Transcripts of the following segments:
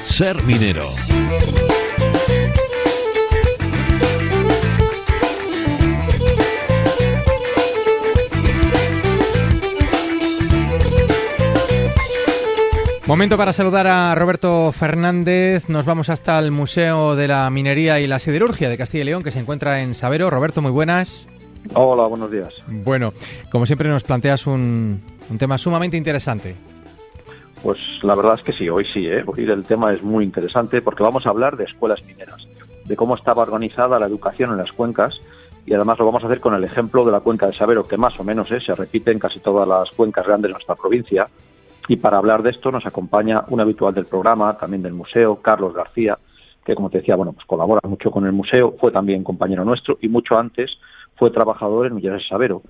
Ser minero. Momento para saludar a Roberto Fernández. Nos vamos hasta el Museo de la Minería y la Siderurgia de Castilla y León, que se encuentra en Sabero. Roberto, muy buenas. Hola, buenos días. Bueno, como siempre nos planteas un tema sumamente interesante. Pues la verdad es que sí, hoy sí, hoy el tema es muy interesante porque vamos a hablar de escuelas mineras, de cómo estaba organizada la educación en las cuencas, y además lo vamos a hacer con el ejemplo de la cuenca de Sabero, que más o menos se repite en casi todas las cuencas grandes de nuestra provincia. Y para hablar de esto nos acompaña un habitual del programa, también del museo, Carlos García, que como te decía, pues colabora mucho con el museo, fue también compañero nuestro y mucho antes fue trabajador en Ulleres de Sabero.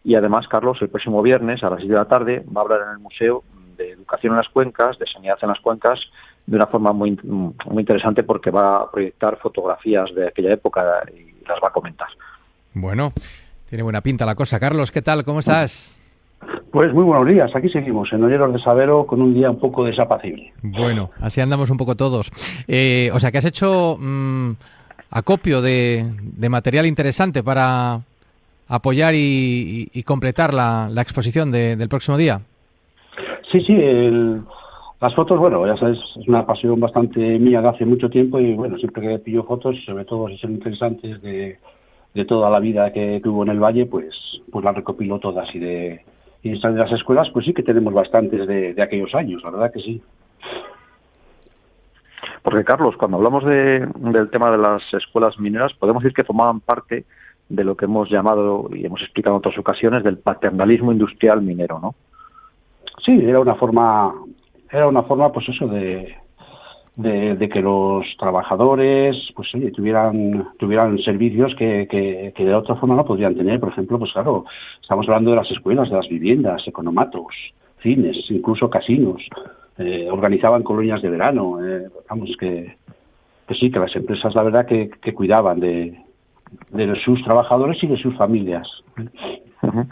Y además, Carlos, el próximo viernes a las 6 de la tarde va a hablar en el museo de educación en las cuencas, de sanidad en las cuencas, de una forma muy interesante, porque va a proyectar fotografías de aquella época y las va a comentar. Bueno, tiene buena pinta la cosa. Carlos, ¿qué tal? ¿Cómo estás? Pues muy buenos días, aquí seguimos en Ulleres de Sabero con un día un poco desapacible. Bueno, así andamos un poco todos. O sea que has hecho acopio de material interesante para apoyar y completar la exposición del próximo día. Sí, las fotos, bueno, ya sabes, es una pasión bastante mía de hace mucho tiempo y bueno, siempre que pillo fotos, sobre todo si son interesantes de toda la vida que tuvo en el valle, pues las recopilo todas y de las escuelas, pues sí que tenemos bastantes de aquellos años, la verdad que sí. Porque, Carlos, cuando hablamos del tema de las escuelas mineras, podemos decir que formaban parte de lo que hemos llamado y hemos explicado en otras ocasiones del paternalismo industrial minero, ¿no? Sí, era una forma pues eso de que los trabajadores pues oye, tuvieran servicios que de otra forma no podrían tener. Por ejemplo, pues claro, estamos hablando de las escuelas, de las viviendas, economatos, cines, incluso casinos, organizaban colonias de verano, vamos, que sí, que las empresas la verdad que cuidaban de sus trabajadores y de sus familias. Uh-huh.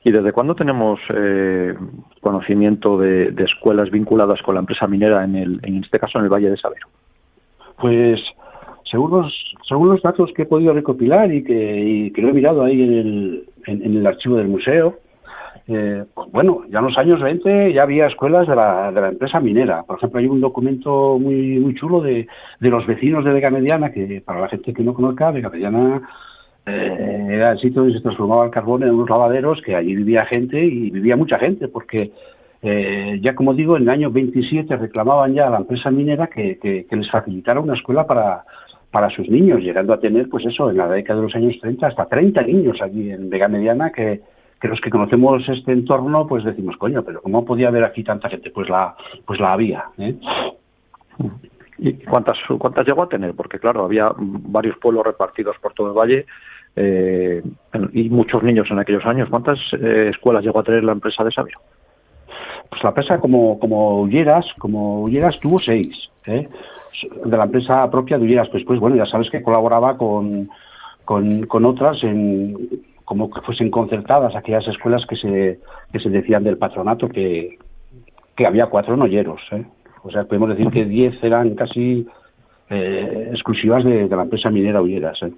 ¿Y desde cuándo tenemos conocimiento de escuelas vinculadas con la empresa minera en este caso en el Valle de Sabero? Pues según los datos que he podido recopilar y que lo he mirado ahí en el archivo del museo, bueno, ya en los años 20 ya había escuelas de la empresa minera. Por ejemplo, hay un documento muy chulo de los vecinos de Vega Mediana, que para la gente que no conozca, Vega Mediana era el sitio donde se transformaba el carbón en unos lavaderos, que allí vivía gente y vivía mucha gente, porque ya como digo, en el año 27 reclamaban ya a la empresa minera que les facilitara una escuela para sus niños, llegando a tener, pues eso, en la década de los años 30, hasta 30 niños allí en Vega Mediana, que los que conocemos este entorno, pues decimos, coño, pero ¿cómo podía haber aquí tanta gente? Pues la había, ¿eh? ¿Y cuántas llegó a tener? Porque claro, había varios pueblos repartidos por todo el valle y muchos niños en aquellos años. ¿Cuántas escuelas llegó a tener la empresa de Sabero? Pues la empresa como Ulleras tuvo 6, ¿eh? De la empresa propia de Ulleras, pues bueno, ya sabes que colaboraba con otras como que fuesen concertadas aquellas escuelas que se decían del patronato, que había 4 en Olleros, ¿eh? O sea, podemos decir que 10 eran casi exclusivas de la empresa minera Ulleras, ¿eh?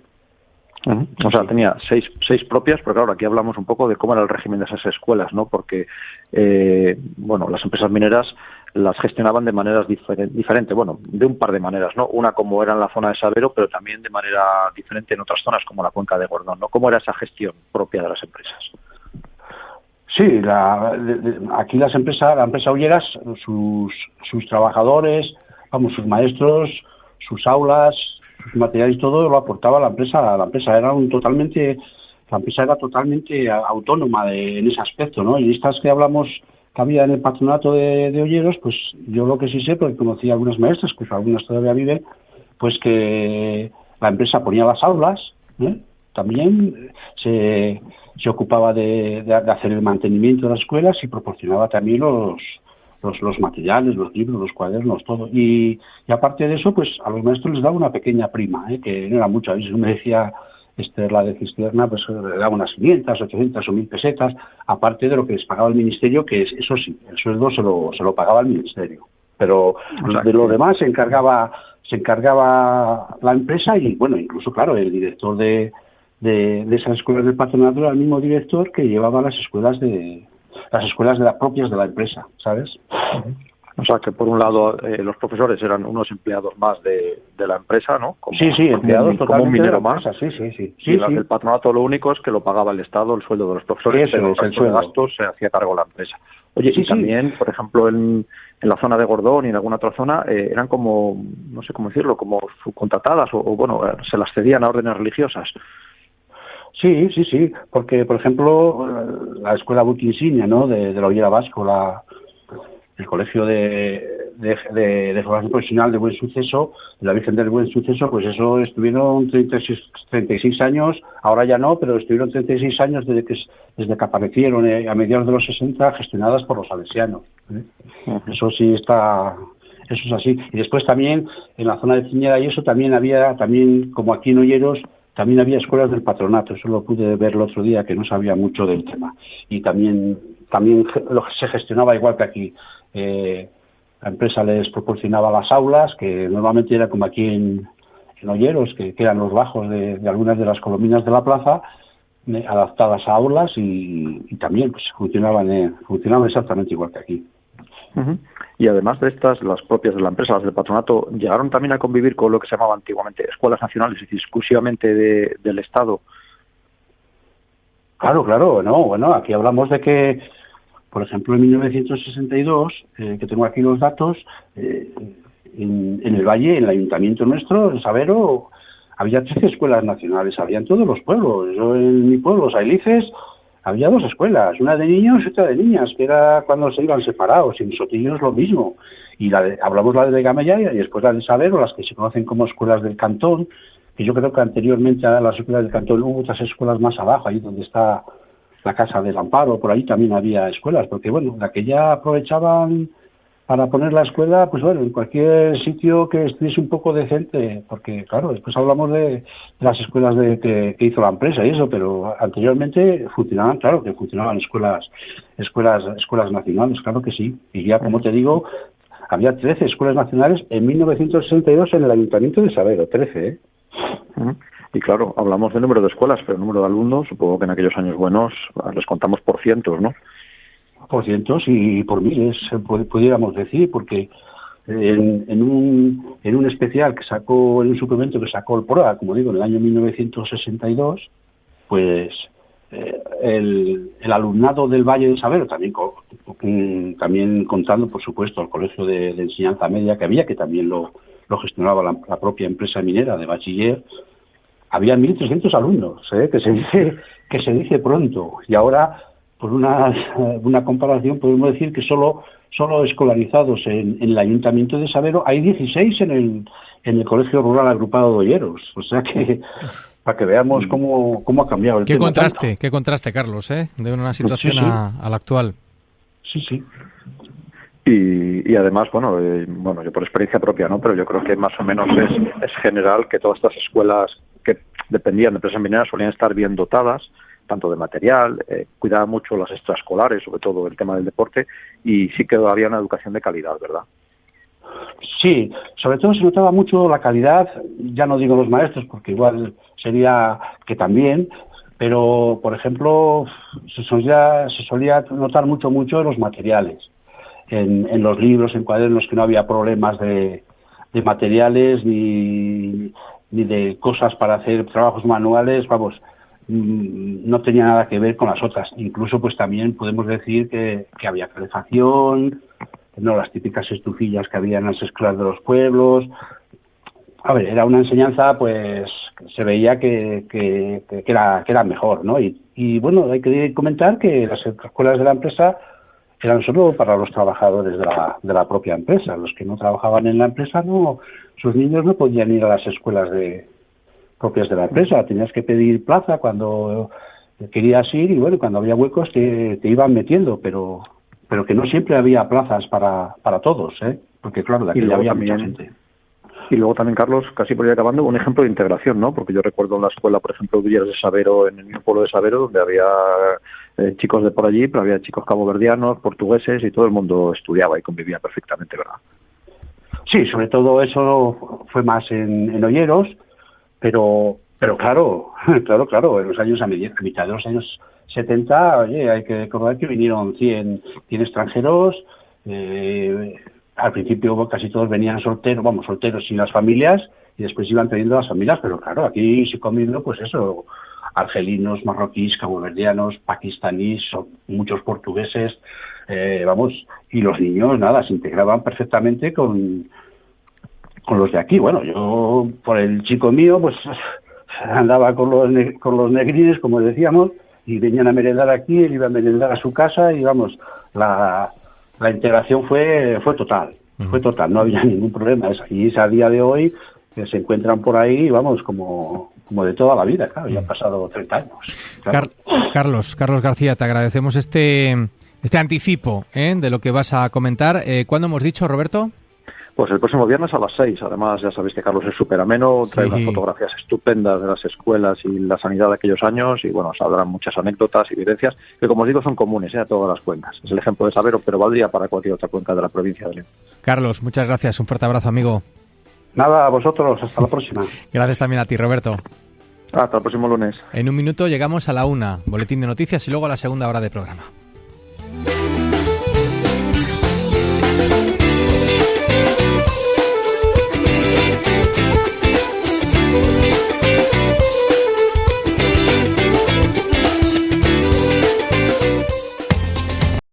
Uh-huh. O sea, tenía 6 propias, pero claro, aquí hablamos un poco de cómo era el régimen de esas escuelas, ¿no? Porque, las empresas mineras las gestionaban de maneras diferentes, bueno, de un par de maneras, ¿no? Una como era en la zona de Sabero, pero también de manera diferente en otras zonas, como la cuenca de Gordón, ¿no? ¿Cómo era esa gestión propia de las empresas? Sí, aquí la empresa Ulleras, sus trabajadores, sus maestros, sus aulas, sus materiales, todo lo aportaba la empresa. La empresa era totalmente autónoma en ese aspecto, ¿no? Y estas que hablamos que había en el patronato de Olleros, pues yo lo que sí sé, porque conocí a algunas maestras, pues algunas todavía viven, pues que la empresa ponía las aulas, ¿eh? También se ocupaba de hacer el mantenimiento de las escuelas y proporcionaba también los materiales, los libros, los cuadernos, todo. Y aparte de eso, pues a los maestros les daba una pequeña prima, que no era mucho. A veces me decía la de Cisterna, pues le daba unas 500, 800 o 1000 pesetas, aparte de lo que les pagaba el ministerio, que es, eso sí, el sueldo se lo pagaba el ministerio. Pero de lo demás se encargaba la empresa y, bueno, incluso, claro, el director de esas escuelas del patronato era el mismo director que llevaba las escuelas propias de la empresa, ¿sabes? O sea, que por un lado los profesores eran unos empleados más de la empresa, ¿no? Sí, empleados totalmente como un minero de la más. empresa, sí. Y las del patronato lo único es que lo pagaba el Estado, el sueldo de los profesores, Eso pero es, el el resto de sueldo. gastos se hacía cargo la empresa. Oye, Sí, y también, por ejemplo, en la zona de Gordón y en alguna otra zona, eran como, no sé cómo decirlo, como subcontratadas o bueno, se las cedían a órdenes religiosas. Sí, porque, por ejemplo, la escuela Buque Insignia, ¿no?, de la Ollera Vasco, el colegio de formación profesional de Buen Suceso, de la Virgen del Buen Suceso, pues eso estuvieron 36 años, ahora ya no, pero estuvieron 36 años desde que aparecieron a mediados de los 60, gestionadas por los salesianos. Eso sí eso es así. Y después también, en la zona de Ciñera y eso, también como aquí en Olleros, también había escuelas del patronato. Eso lo pude ver el otro día, que no sabía mucho del tema. Y también se gestionaba igual que aquí. La empresa les proporcionaba las aulas, que normalmente era como aquí en Olleros, que eran los bajos de algunas de las columnas de la plaza, adaptadas a aulas y también pues funcionaban exactamente igual que aquí. Uh-huh. Y además de estas, las propias de la empresa, las del patronato, llegaron también a convivir con lo que se llamaba antiguamente escuelas nacionales, es decir, exclusivamente del Estado. Claro, no, bueno, aquí hablamos de que, por ejemplo, en 1962, que tengo aquí los datos, en el Valle, en el ayuntamiento nuestro, en Sabero, había 13 escuelas nacionales, había en todos los pueblos. Yo en mi pueblo, Los Ailices, había 2 escuelas, una de niños y otra de niñas, que era cuando se iban separados, y en Sotillos lo mismo. Y hablamos la de Gamella y después la de Sabero, las que se conocen como escuelas del cantón, que yo creo que anteriormente a las escuelas del cantón hubo otras escuelas más abajo, ahí donde está la Casa del Amparo, por ahí también había escuelas, porque bueno, la que ya aprovechaban para poner la escuela, pues bueno, en cualquier sitio que estuviese un poco decente, porque claro, después hablamos de las escuelas que hizo la empresa y eso, pero anteriormente funcionaban escuelas nacionales, claro que sí, y ya como te digo, había 13 escuelas nacionales en 1962 en el Ayuntamiento de Sabero, 13, ¿eh? Y claro, hablamos del número de escuelas, pero el número de alumnos, supongo que en aquellos años buenos les contamos por cientos, ¿no? Por cientos y por miles, pudiéramos decir, porque en un especial que sacó, en un suplemento que sacó el PROA, como digo, en el año 1962, pues el alumnado del Valle de Sabero, también contando, por supuesto, el colegio de enseñanza media que había, que también lo gestionaba la propia empresa minera de bachiller, había 1.300 alumnos, que se dice pronto, y ahora, por una comparación, podemos decir que solo escolarizados en el Ayuntamiento de Sabero hay 16 en el Colegio Rural Agrupado de Olleros. O sea que, para que veamos cómo ha cambiado el tema. Qué contraste, Carlos, de una situación Sí. a la actual. Sí. Y además, bueno, yo por experiencia propia, ¿no? Pero yo creo que más o menos es general que todas estas escuelas que dependían de empresas mineras solían estar bien dotadas, tanto de material, cuidaban mucho las extraescolares, sobre todo el tema del deporte, y sí que había una educación de calidad, ¿verdad? Sí, sobre todo se notaba mucho la calidad, ya no digo los maestros, porque igual sería que también, pero, por ejemplo, se solía notar mucho en los materiales, en los libros, en cuadernos, que no había problemas de materiales ni de cosas para hacer trabajos manuales, vamos, no tenía nada que ver con las otras. Incluso pues también podemos decir que había calefacción, no las típicas estufillas que había en las escuelas de los pueblos. A ver, era una enseñanza, pues se veía que era mejor, ¿no? Y bueno, hay que comentar que las escuelas de la empresa eran solo para los trabajadores de la propia empresa. Los que no trabajaban en la empresa, sus niños no podían ir a las escuelas propias de la empresa. Tenías que pedir plaza cuando querías ir y bueno, cuando había huecos te iban metiendo, pero que no siempre había plazas para todos, porque claro, de aquí había mucha gente. Y luego también, Carlos, casi por ir acabando, un ejemplo de integración, ¿no? Porque yo recuerdo en la escuela, por ejemplo, Villas de Sabero, en el mismo pueblo de Sabero, donde había chicos de por allí, pero había chicos caboverdianos, portugueses, y todo el mundo estudiaba y convivía perfectamente, ¿verdad? Sí, sobre todo eso fue más en Olleros, pero claro, en los años, a mitad de los años 70, oye, hay que recordar que vinieron 100 extranjeros. Al principio casi todos venían solteros sin las familias, y después iban teniendo las familias, pero claro, aquí se comiendo, pues eso, argelinos, marroquíes, caboverdianos, pakistaníes, muchos portugueses, y los niños, nada, se integraban perfectamente con los de aquí. Bueno, yo, por el chico mío, pues andaba con los negrines, como decíamos, y venían a merendar aquí, él iba a merendar a su casa, y vamos, la integración fue total, no había ningún problema. Y a día de hoy que se encuentran por ahí, vamos, como de toda la vida, claro, ya han pasado 30 años. Claro. Carlos García, te agradecemos este anticipo de lo que vas a comentar. ¿Cuándo hemos dicho, Roberto? Pues el próximo viernes a las 6. Además, ya sabéis que Carlos es súper ameno, trae unas fotografías estupendas de las escuelas y la sanidad de aquellos años, y bueno, saldrán muchas anécdotas y vivencias que, como os digo, son comunes a todas las cuencas. Es el ejemplo de Sabero, pero valdría para cualquier otra cuenca de la provincia de León. Carlos, muchas gracias. Un fuerte abrazo, amigo. Nada, a vosotros. Hasta la próxima. Gracias también a ti, Roberto. Hasta el próximo lunes. En un minuto llegamos a la 1, boletín de noticias, y luego a la segunda hora de programa.